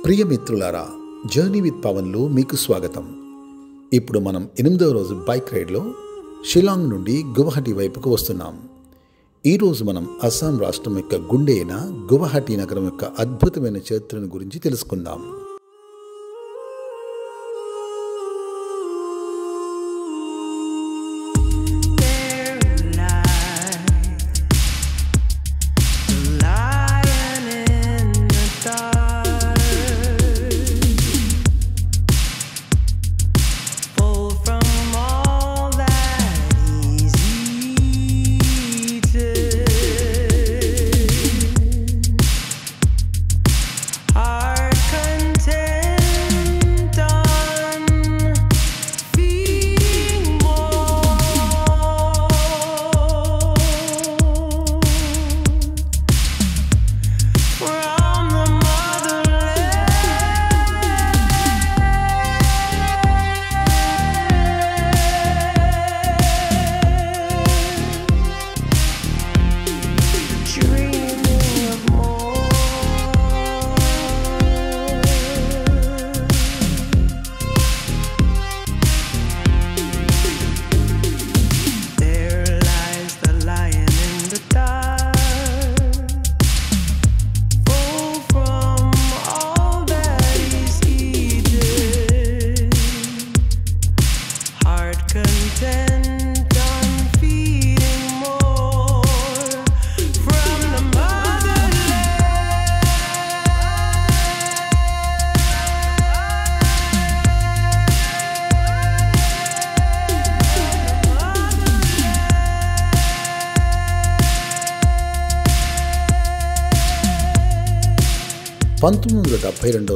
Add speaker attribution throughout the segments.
Speaker 1: ప్రియమిత్రులారా, journey with పవన్లో మీకు స్వాగతం. ఇప్పుడు మనం 8వ రోజు బైక్ రైడ్లో షిలాంగ్ నుండి గువాహటి వైపుకు వస్తున్నాం. ఈరోజు మనం అస్సాం రాష్ట్రం యొక్క గుండె అయిన గువాహటి నగరం యొక్క అద్భుతమైన చరిత్రను గురించి తెలుసుకుందాం.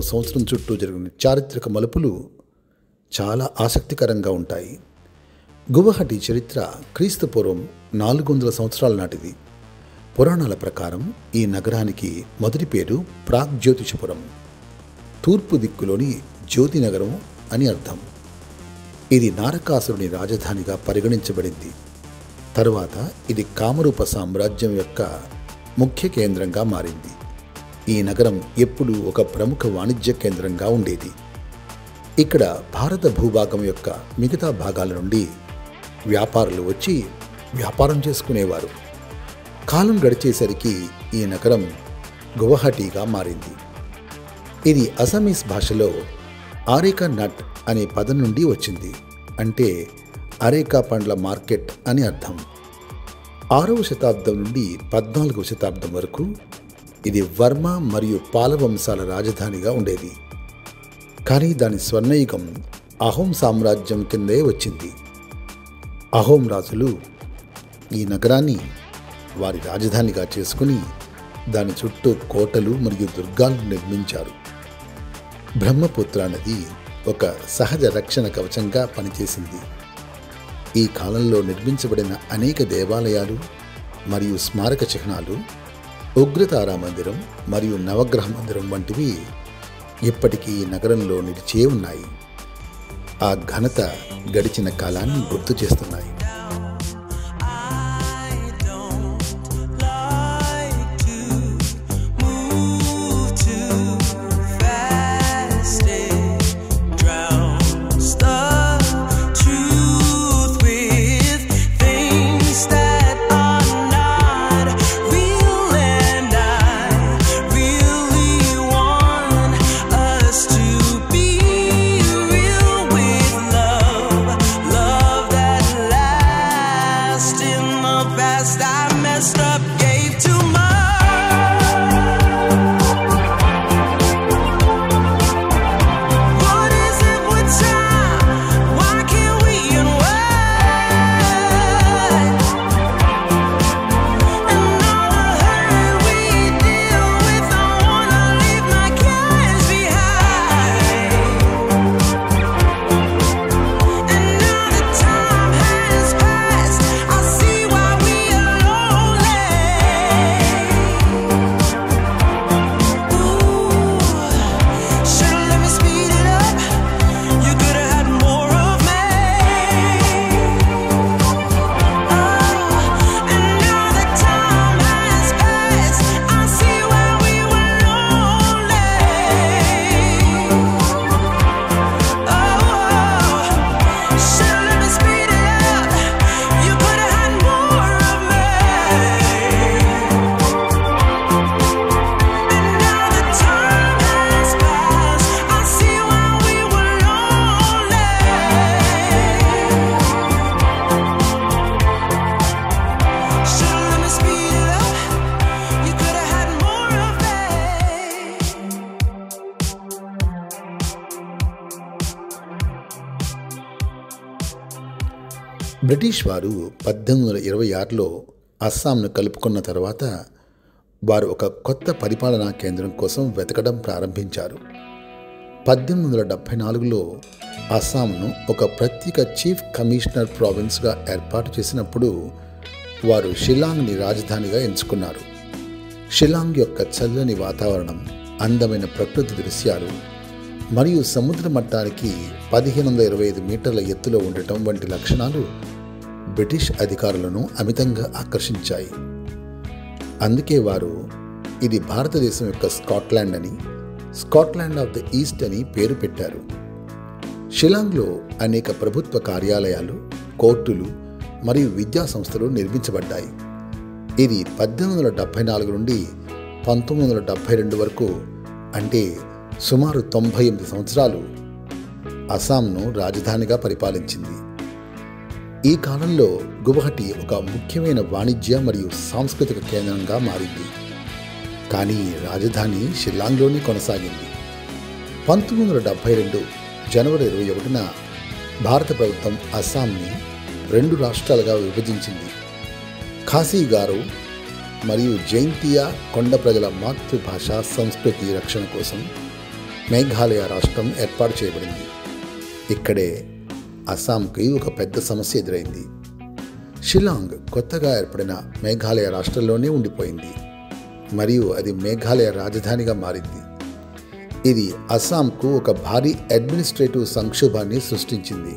Speaker 1: సంవత్సరం చుట్టూ జరిగిన చారిత్రక మలుపులు చాలా ఆసక్తికరంగా ఉంటాయి. గువాహటి చరిత్ర క్రీస్తుపూర్వం 400 సంవత్సరాల నాటిది. పురాణాల ప్రకారం ఈ నగరానికి మొదటి పేరు ప్రాగ్జ్యోతిషపురం, తూర్పు దిక్కులోని జ్యోతి నగరం అని అర్థం. ఇది నారకాసురుని రాజధానిగా పరిగణించబడింది. తరువాత ఇది కామరూప సామ్రాజ్యం యొక్క ముఖ్య కేంద్రంగా మారింది. ఈ నగరం ఎప్పుడూ ఒక ప్రముఖ వాణిజ్య కేంద్రంగా ఉండేది. ఇక్కడ భారత భూభాగం యొక్క మిగతా భాగాల నుండి వ్యాపారులు వచ్చి వ్యాపారం చేసుకునేవారు. కాలం గడిచేసరికి ఈ నగరం గువాహటిగా మారింది. ఇది అస్సామీస్ భాషలో ఆరేకా నట్ అనే పదం నుండి వచ్చింది. అంటే అరేకా పండ్ల మార్కెట్ అని అర్థం. 6వ శతాబ్దం నుండి 14వ శతాబ్దం వరకు ఇది వర్మ మరియు పాల వంశాల రాజధానిగా ఉండేది. కానీ దాని స్వర్ణయుగం అహోం సామ్రాజ్యం కిందే వచ్చింది. అహోం రాజులు ఈ నగరాన్ని వారి రాజధానిగా చేసుకుని దాని చుట్టూ కోటలు మరియు దుర్గాలను నిర్మించారు. బ్రహ్మపుత్ర నది ఒక సహజ రక్షణ కవచంగా పనిచేసింది. ఈ కాలంలో నిర్మించబడిన అనేక దేవాలయాలు మరియు స్మారక చిహ్నాలు, ఉగ్రతారా మందిరం మరియు నవగ్రహ మందిరం వంటివి ఇప్పటికీ నగరంలో నిలిచే ఉన్నాయి. ఆ ఘనత గడిచిన కాలాన్ని గుర్తు చేస్తున్నాయి.
Speaker 2: Love that lasts.
Speaker 1: బ్రిటిష్ వారు 1826లో అస్సాంను కలుపుకున్న తర్వాత వారు ఒక కొత్త పరిపాలనా కేంద్రం కోసం వెతకడం ప్రారంభించారు. 1874లో అస్సాంను ఒక ప్రత్యేక చీఫ్ కమిషనర్ ప్రావిన్స్గా ఏర్పాటు చేసినప్పుడు వారు షిల్లాంగ్ని రాజధానిగా ఎంచుకున్నారు. షిల్లాంగ్ యొక్క చల్లని వాతావరణం, అందమైన ప్రకృతి దృశ్యాలు మరియు సముద్ర మట్టానికి 1525 మీటర్ల ఎత్తులో ఉండటం వంటి లక్షణాలు బ్రిటిష్ అధికారులను అమితంగా ఆకర్షించాయి. అందుకే వారు ఇది భారతదేశం యొక్క స్కాట్లాండ్ అని, స్కాట్లాండ్ ఆఫ్ ద ఈస్ట్ అని పేరు పెట్టారు. షిల్లాంగ్లో అనేక ప్రభుత్వ కార్యాలయాలు, కోర్టులు మరియు విద్యా సంస్థలు నిర్మించబడ్డాయి. ఇది 1874 నుండి 1972 వరకు, అంటే సుమారు 98 సంవత్సరాలు అస్సాంను రాజధానిగా పరిపాలించింది. ఈ కాలంలో గువాహటి ఒక ముఖ్యమైన వాణిజ్య మరియు సాంస్కృతిక కేంద్రంగా మారింది. కానీ రాజధాని షిల్లాంగ్లోనే కొనసాగింది. 1972 జనవరి 21న భారత ప్రభుత్వం అస్సాంని 2 రాష్ట్రాలుగా విభజించింది. ఖాసీ గారో మరియు జైంతియా కొండ ప్రజల మాతృభాష సంస్కృతి రక్షణ కోసం మేఘాలయ రాష్ట్రం ఏర్పాటు చేయబడింది. ఇక్కడే అస్సాంకి ఒక పెద్ద సమస్య ఎదురైంది. షిల్లాంగ్ కొత్తగా ఏర్పడిన మేఘాలయ రాష్ట్రంలోనే ఉండిపోయింది మరియు అది మేఘాలయ రాజధానిగా మారింది. ఇది అస్సాంకు ఒక భారీ అడ్మినిస్ట్రేటివ్ సంక్షోభాన్ని సృష్టించింది.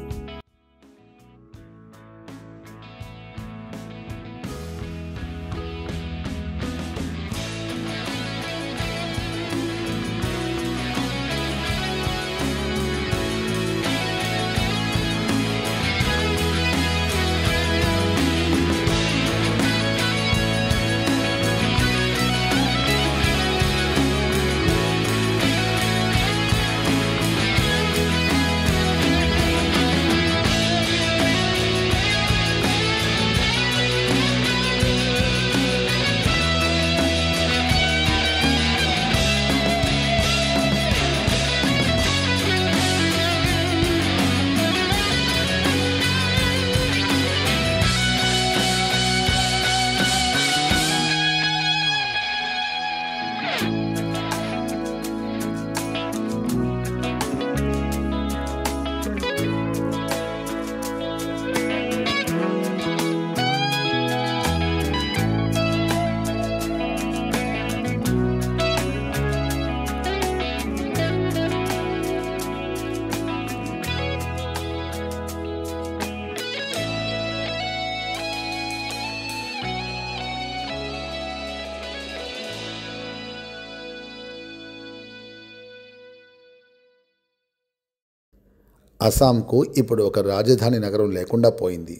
Speaker 1: అస్సాంకు ఇప్పుడు ఒక రాజధాని నగరం లేకుండా పోయింది.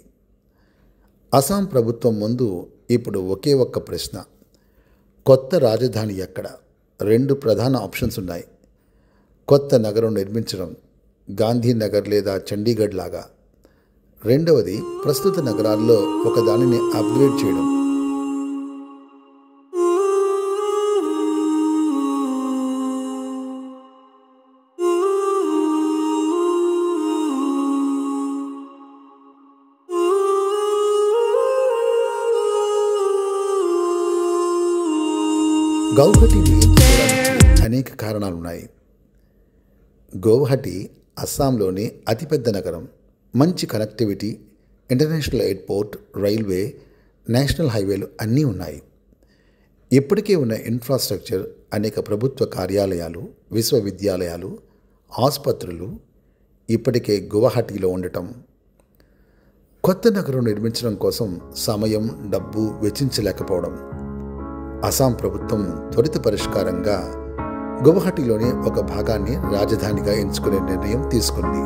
Speaker 1: అస్సాం ప్రభుత్వం ముందు ఇప్పుడు ఒకే ఒక్క ప్రశ్న: కొత్త రాజధాని ఎక్కడ? 2 ప్రధాన ఆప్షన్స్ ఉన్నాయి. కొత్త నగరం నిర్మించడం, గాంధీనగర్ లేదా చండీగఢ్ లాగా. రెండవది ప్రస్తుత నగరాల్లో ఒకదానిని అప్గ్రేడ్ చేయడం. గౌహటిని ఎంచుకోవడానికి అనేక కారణాలున్నాయి. గౌహటి అస్సాంలోని అతిపెద్ద నగరం. మంచి connectivity, international airport, railway, national హైవేలు అన్నీ ఉన్నాయి. ఇప్పటికే ఉన్న ఇన్ఫ్రాస్ట్రక్చర్, అనేక ప్రభుత్వ కార్యాలయాలు, విశ్వవిద్యాలయాలు, ఆసుపత్రులు ఇప్పటికే గువాహటిలో ఉండటం. కొత్త నగరం నిర్మించడం కోసం సమయం, డబ్బు వెచ్చించలేకపోవడం. అస్సాం ప్రభుత్వం త్వరిత పరిష్కారంగా గువాహటిలోని ఒక భాగాన్ని రాజధానిగా ఎంచుకునే నిర్ణయం తీసుకుంది.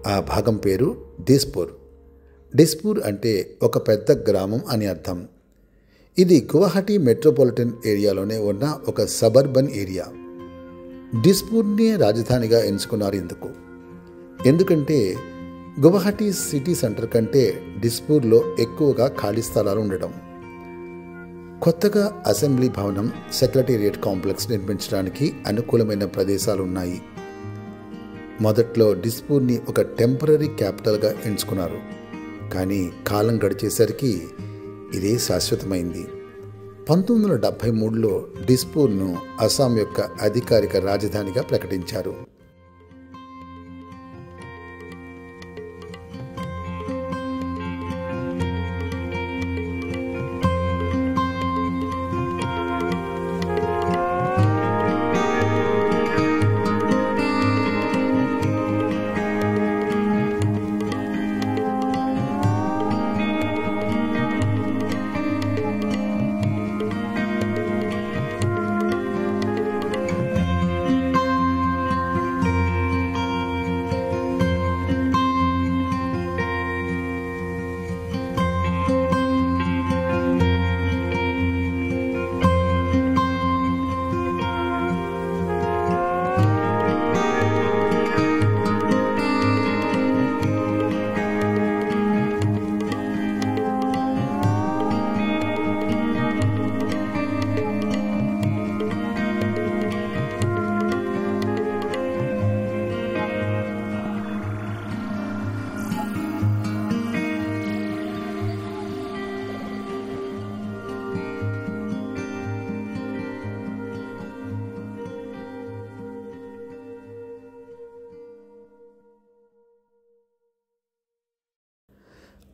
Speaker 1: ఆ భాగం పేరు దిస్పూర్. దిస్పూర్ అంటే ఒక పెద్ద గ్రామం అని అర్థం. ఇది గువాహటి మెట్రోపాలిటన్ ఏరియాలోనే ఉన్న ఒక సబర్బన్ ఏరియా. దిస్పూర్నే రాజధానిగా ఎంచుకున్నారు ఎందుకంటే గువాహటి సిటీ సెంటర్ కంటే దిస్పూర్లో ఎక్కువగా ఖాళీ స్థలాలు ఉండడం. కొత్తగా అసెంబ్లీ భవనం, సెక్రటేరియట్ కాంప్లెక్స్ నిర్మించడానికి అనుకూలమైన ప్రదేశాలు ఉన్నాయి. మొదట్లో దిస్పూర్ని ఒక టెంపరరీ క్యాపిటల్గా ఎంచుకున్నారు. కానీ కాలం గడిచేసరికి ఇదే శాశ్వతమైంది. 1973లో దిస్పూర్ను అస్సాం యొక్క అధికారిక రాజధానిగా ప్రకటించారు.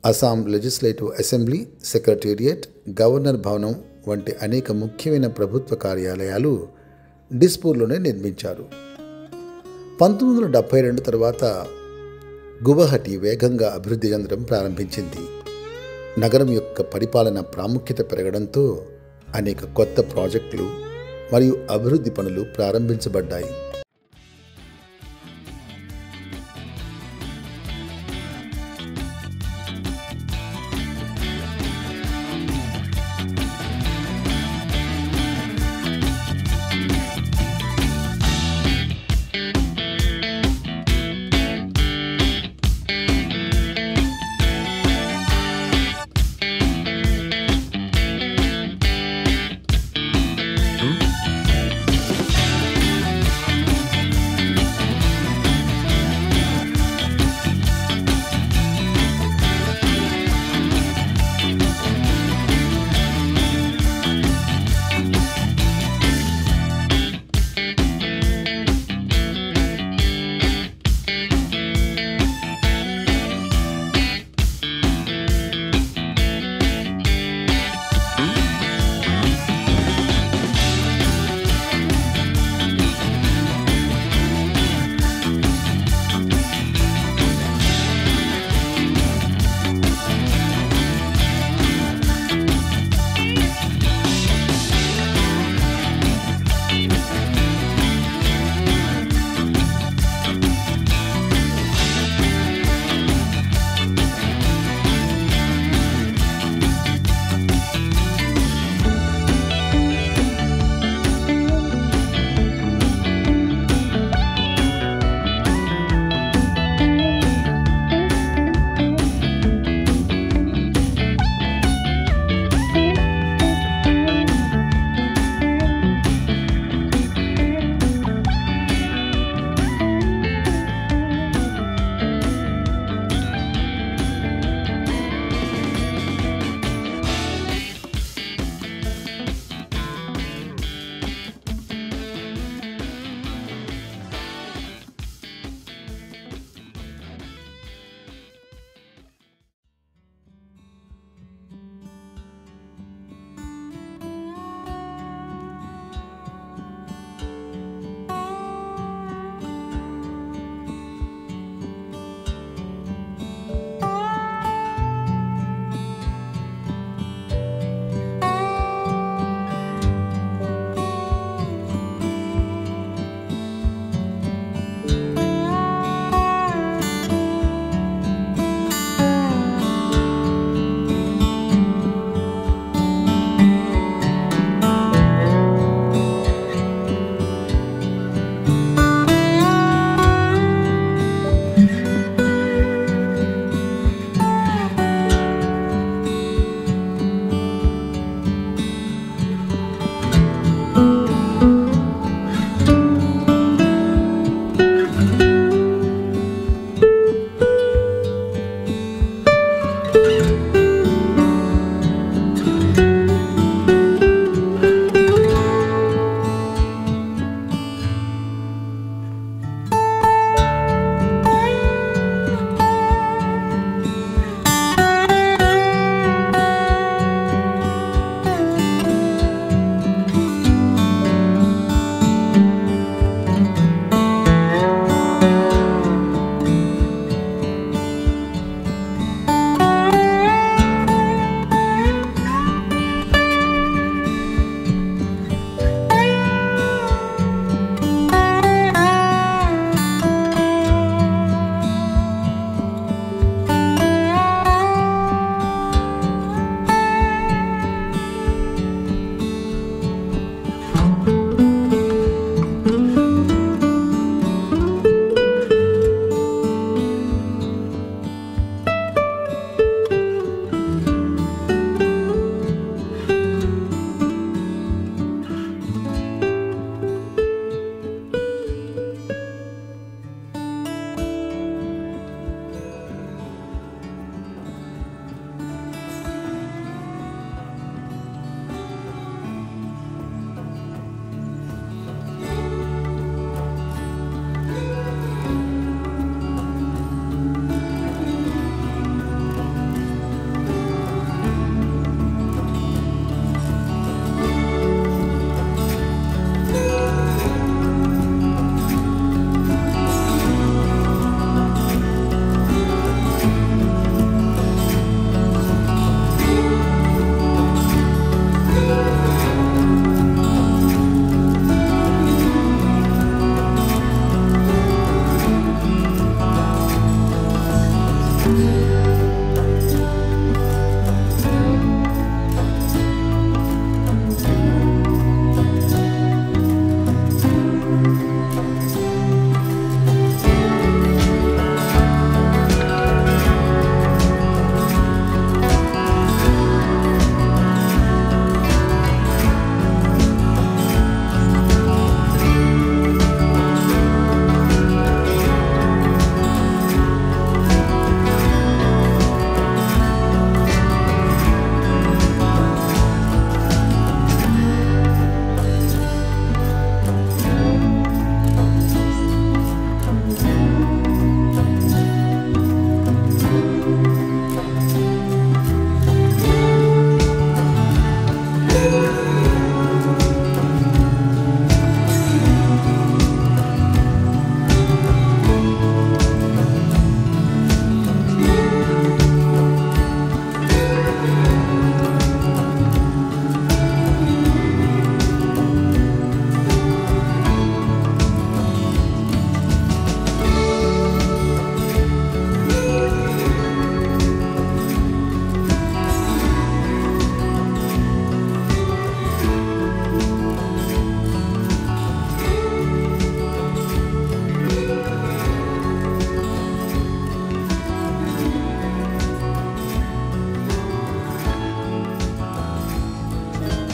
Speaker 1: Assam legislative assembly, secretariat, governor భవనం వంటి అనేక ముఖ్యమైన ప్రభుత్వ కార్యాలయాలు దిస్పూర్లోనే నిర్మించారు. 1972 తర్వాత గువాహటి వేగంగా అభివృద్ధి చెందడం ప్రారంభించింది. నగరం యొక్క పరిపాలన ప్రాముఖ్యత పెరగడంతో అనేక కొత్త ప్రాజెక్టులు మరియు అభివృద్ధి పనులు ప్రారంభించబడ్డాయి.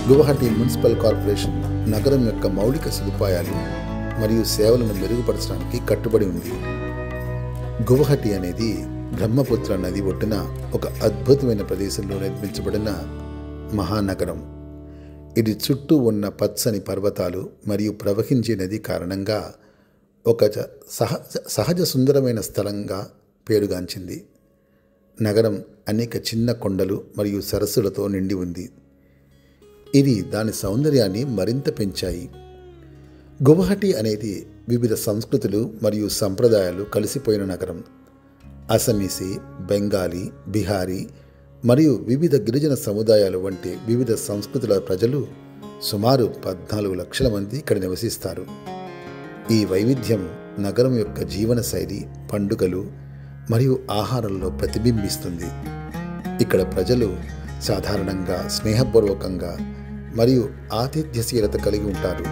Speaker 1: గువాహటి మున్సిపల్ కార్పొరేషన్ నగరం యొక్క మౌలిక సదుపాయాలు మరియు సేవలను మెరుగుపరచడానికి కట్టుబడి ఉంది. గువాహటి అనేది బ్రహ్మపుత్ర నది ఒడ్డున ఒక అద్భుతమైన ప్రదేశంలో నిర్మించబడిన మహానగరం. ఇది చుట్టూ ఉన్న పచ్చని పర్వతాలు మరియు ప్రవహించే నది కారణంగా ఒక సహజ సుందరమైన స్థలంగా పేరుగాంచింది. నగరం అనేక చిన్న కొండలు మరియు సరస్సులతో నిండి ఉంది. ఇవి దాని సౌందర్యాన్ని మరింత పెంచాయి. గువాహటి అనేది వివిధ సంస్కృతులు మరియు సంప్రదాయాలు కలిసిపోయిన నగరం. అసమీసి, బెంగాలీ, బిహారీ మరియు వివిధ గిరిజన సముదాయాలు వంటి వివిధ సంస్కృతుల ప్రజలు సుమారు 14 లక్షల మంది ఇక్కడ నివసిస్తారు. ఈ వైవిధ్యం నగరం యొక్క జీవనశైలి, పండుగలు మరియు ఆహారంలో ప్రతిబింబిస్తుంది. ఇక్కడ ప్రజలు సాధారణంగా స్నేహపూర్వకంగా మరియు ఆతిథ్యశీలత కలిగి ఉంటారు.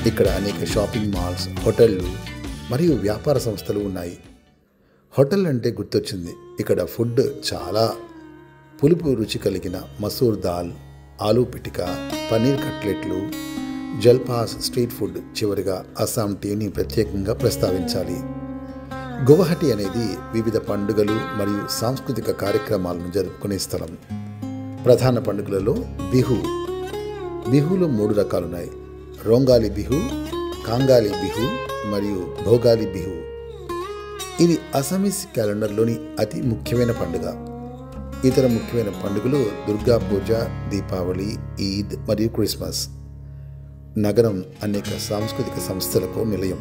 Speaker 1: ఇక్కడ అనేక షాపింగ్ మాల్స్, హోటళ్ళు మరియు వ్యాపార సంస్థలు ఉన్నాయి. హోటల్ అంటే గుర్తొచ్చింది. ఇక్కడ ఫుడ్ చాలా పులుపు రుచి కలిగిన మసూర్ దాల్, ఆలూ పిటిక, పన్నీర్ కట్లెట్లు, జల్పాస్ స్ట్రీట్ ఫుడ్. చివరిగా అస్సాం టీని ప్రత్యేకంగా ప్రస్తావించాలి. గువాహటి అనేది వివిధ పండుగలు మరియు సాంస్కృతిక కార్యక్రమాలను జరుపుకునే స్థలం. ప్రధాన పండుగలలో బిహులో 3 రకాలున్నాయి: రోంగాలి బిహు, కాంగాలి బిహు మరియు భోగాలి బిహు. ఇది అస్సామీస్ క్యాలెండర్లోని అతి ముఖ్యమైన పండుగ. ఇతర ముఖ్యమైన పండుగలు దుర్గా పూజ, దీపావళి, ఈద్ మరియు క్రిస్మస్. నగరం అనేక సాంస్కృతిక సంస్థలకు నిలయం.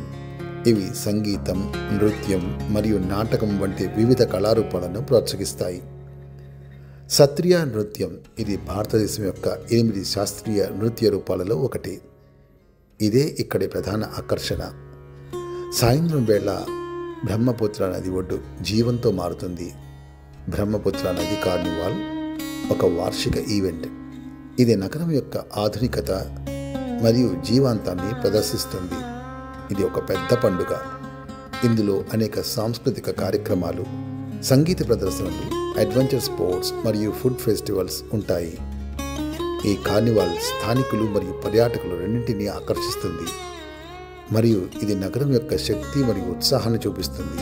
Speaker 1: ఇవి సంగీతం, నృత్యం మరియు నాటకం వంటి వివిధ కళారూపాలను ప్రోత్సహిస్తాయి. సత్రియ నృత్యం ఇది భారతదేశం యొక్క 8 శాస్త్రీయ నృత్య రూపాలలో ఒకటి. ఇదే ఇక్కడి ప్రధాన ఆకర్షణ. సాయంత్రం వేళ బ్రహ్మపుత్ర నది ఒడ్డు జీవంతో మారుతుంది. బ్రహ్మపుత్ర నది కార్నివాల్ ఒక వార్షిక ఈవెంట్. ఇది నగరం యొక్క ఆధునికత మరియు జీవాంతాన్ని ప్రదర్శిస్తుంది. ఇది ఒక పెద్ద పండుగ. ఇందులో అనేక సాంస్కృతిక కార్యక్రమాలు, సంగీత ప్రదర్శనలు, అడ్వెంచర్ స్పోర్ట్స్ మరియు ఫుడ్ ఫెస్టివల్స్ ఉంటాయి. ఈ కార్నివాల్ స్థానికులు మరియు పర్యాటకులు రెండింటినీ ఆకర్షిస్తుంది మరియు ఇది నగరం యొక్క శక్తి మరియు ఉత్సాహాన్ని చూపిస్తుంది.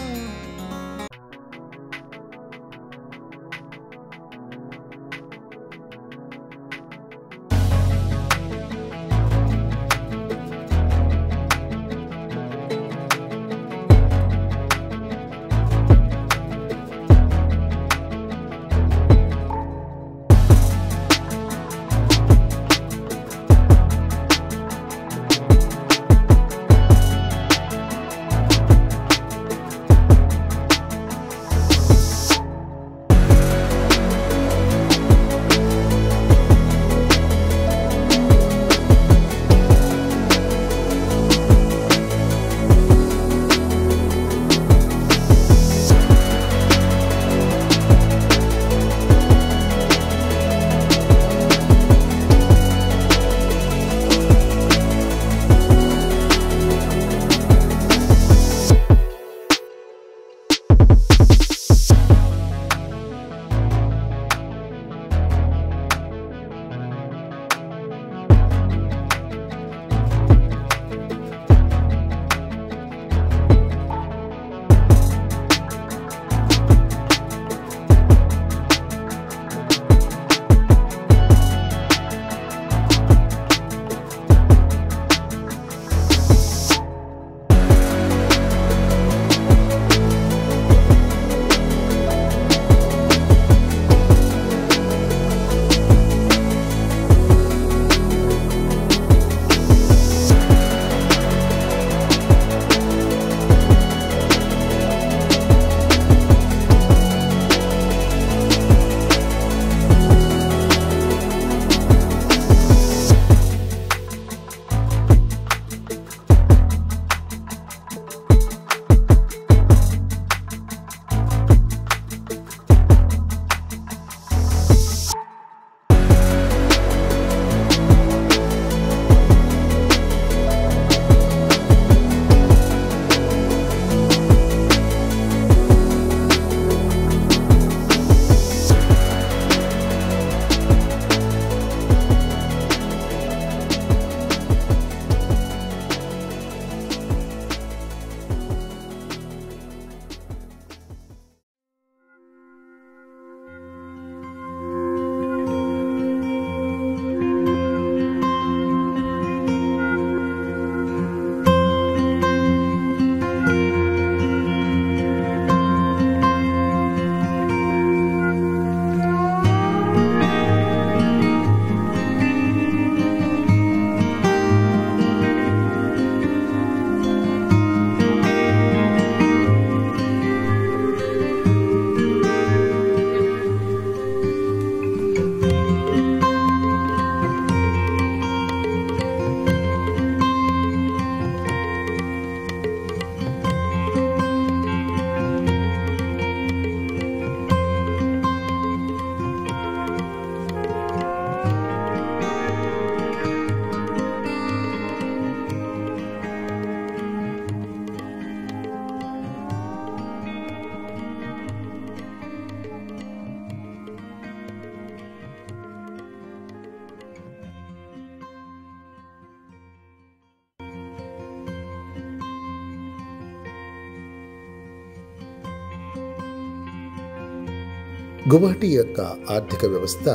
Speaker 1: గువాహటి యొక్క ఆర్థిక వ్యవస్థ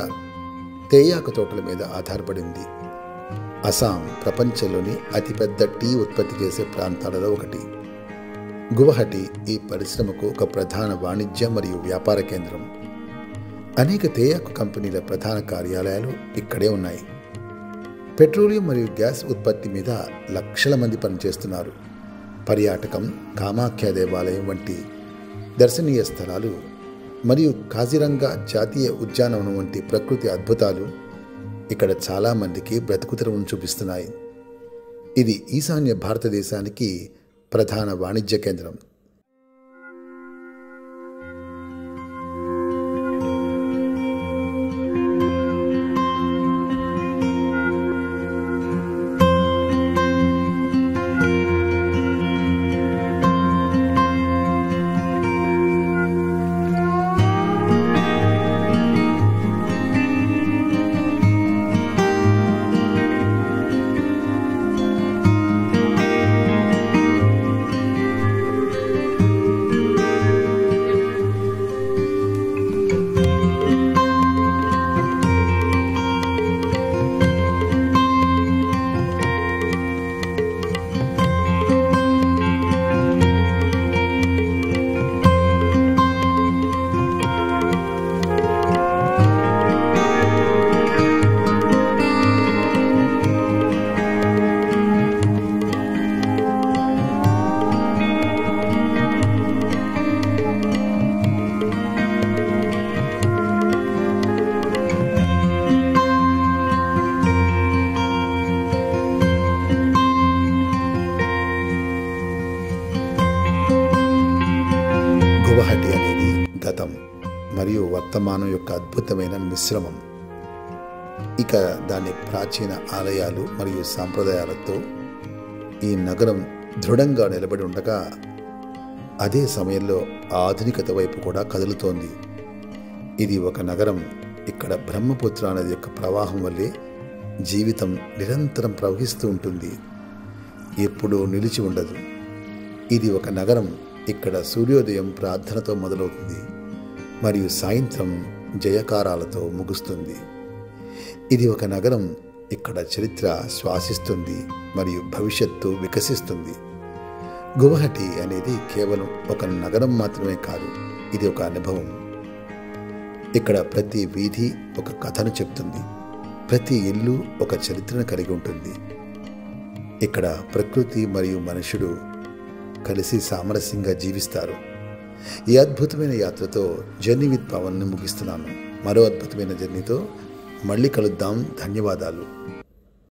Speaker 1: తేయాకు తోటల మీద ఆధారపడింది. అస్సాం ప్రపంచంలోని అతిపెద్ద టీ ఉత్పత్తి చేసే ప్రాంతాలలో ఒకటి. గువాహటి ఈ పరిశ్రమకు ఒక ప్రధాన వాణిజ్య మరియు వ్యాపార కేంద్రం. అనేక తేయాకు కంపెనీల ప్రధాన కార్యాలయాలు ఇక్కడే ఉన్నాయి. పెట్రోలియం మరియు గ్యాస్ ఉత్పత్తి మీద లక్షల మంది పనిచేస్తున్నారు. పర్యాటకం, కామాఖ్య దేవాలయం వంటి దర్శనీయ స్థలాలు మరియు కాజిరంగా జాతీయ ఉద్యానవనం వంటి ప్రకృతి అద్భుతాలు ఇక్కడ చాలామందికి బ్రతుకుతెరువును చూపిస్తున్నాయి. ఇది ఈశాన్య భారతదేశానికి ప్రధాన వాణిజ్య కేంద్రం. గువాహటి అనేది గతం మరియు వర్తమానం యొక్క అద్భుతమైన మిశ్రమం. ఇక దాని ప్రాచీన ఆలయాలు మరియు సాంప్రదాయాలతో ఈ నగరం దృఢంగా నిలబడి ఉండగా, అదే సమయంలో ఆధునికత వైపు కూడా కదులుతోంది. ఇది ఒక నగరం. ఇక్కడ బ్రహ్మపుత్ర నది యొక్క ప్రవాహం వల్లే జీవితం నిరంతరం ప్రవహిస్తూ ఉంటుంది, ఎప్పుడూ నిలిచి ఉండదు. ఇది ఒక నగరం. ఇక్కడ సూర్యోదయం ప్రార్థనతో మొదలవుతుంది మరియు సాయంత్రం జయకారాలతో ముగుస్తుంది. ఇది ఒక నగరం. ఇక్కడ చరిత్ర శ్వాసిస్తుంది మరియు భవిష్యత్తు వికసిస్తుంది. గువాహటి అనేది కేవలం ఒక నగరం మాత్రమే కాదు, ఇది ఒక అనుభవం. ఇక్కడ ప్రతి వీధి ఒక కథను చెప్తుంది, ప్రతి ఇల్లు ఒక చరిత్రను కలిగి ఉంటుంది. ఇక్కడ ప్రకృతి మరియు మనుషుడు కలిసి సామరస్యంగా జీవిస్తారు. ఈ అద్భుతమైన యాత్రతో జర్నీ విత్ పవన్ని ముగిస్తున్నాను. మరో అద్భుతమైన జర్నీతో మళ్ళీ కలుద్దాం. ధన్యవాదాలు.